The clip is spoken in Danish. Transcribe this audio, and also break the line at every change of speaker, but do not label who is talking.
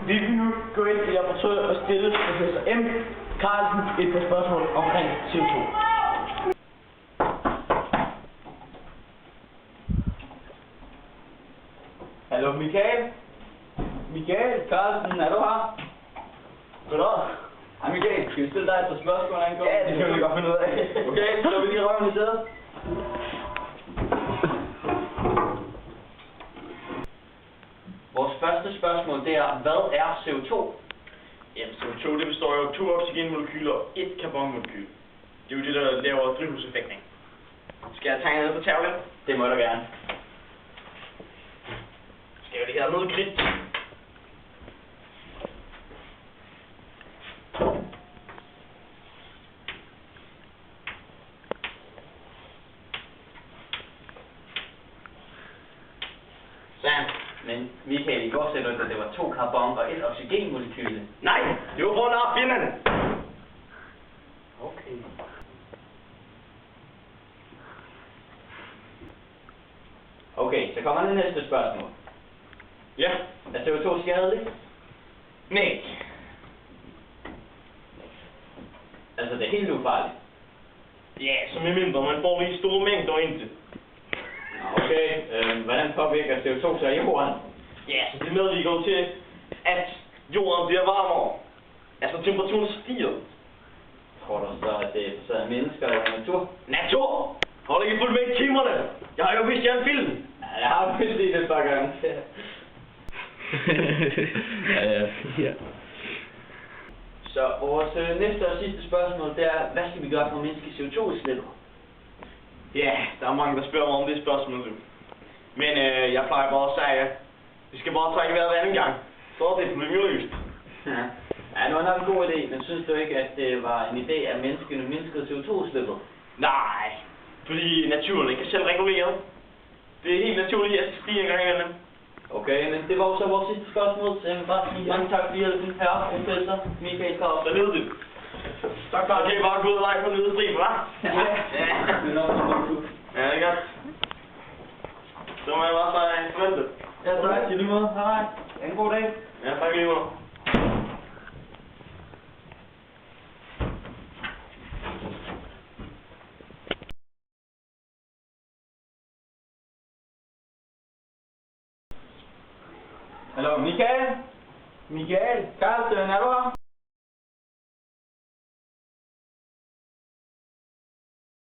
Vi vil nu gå ind i laboratoriet og stille professor M. Carlsen et par spørgsmål omkring CO2. Hallo Michael? Michael Carlsen, er du her? Goddag. Hej Michael, skal vi stille dig et par spørgsmål angående? Ja, det kan vi godt finde ud af. Okay, så vil lige røven i stedet. Vores første spørgsmål, det er, hvad er CO2?
Jamen, CO2 det består jo af 2 oxygenmolekyler og 1 karbonmolekyl. Det er jo det, der laver drivhuseffekten. Skal jeg tegne ned på tavlen?
Det må du gerne.
Skal jeg det her med kridt?
Sandt. Men Michael, i går sagde du, at det var 2 karbon og 1 oxygenmolekyle.
Nej, det var på grund af fjenderne.
Okay. Okay, så kommer det næste spørgsmål.
Ja.
Er CO2 skadeligt?
Nej.
Altså, det er helt ufarligt.
Ja, så med mindre man får lige store mængder indtil.
Okay, hvordan påvirker CO2 så jorden?
Ja, så det medvirker jo til, at jorden bliver varmere. Altså temperaturen stiger.
Tror du så, at det er baseret af mennesker eller natur?
Natur! Har du ikke fulgt med i timerne? Jeg har jo vist jer en film.
Ja, jeg har vist det et par gange.
Ja.
Så vores næste og sidste spørgsmål, det er, hvad skal vi gøre for at mindske CO2-udslippet?
Ja, der er mange, der spørger mig om det spørgsmål nu. Men jeg plejer bare at sige, at vi skal bare trække vejret hver anden gang. Så er det problemet løst.
Ja, det var nok en god idé, men synes du ikke, at det var en idé, at menneskene mindskede CO2-udslippet?
Nej, fordi naturen ikke kan selv regulere. Det er helt naturligt, at det stiger en gang imellem.
Okay, men det var jo så vores sidste spørgsmål, så jeg vil bare sige mange tak for hjælpen, herre professor Michael Carlsen.
Så ved det. Tak for, at I bare gå ud og lege på nede stribe, hva'?
Ja, det er nok en
Ja, det er godt. Så må jeg bare sige forventet.
Ja, tak. I lige måde. Hej. Ha' en god dag.
Ja, tak lige måde.
Hallo, Michael? Michael Carlsen, er du her?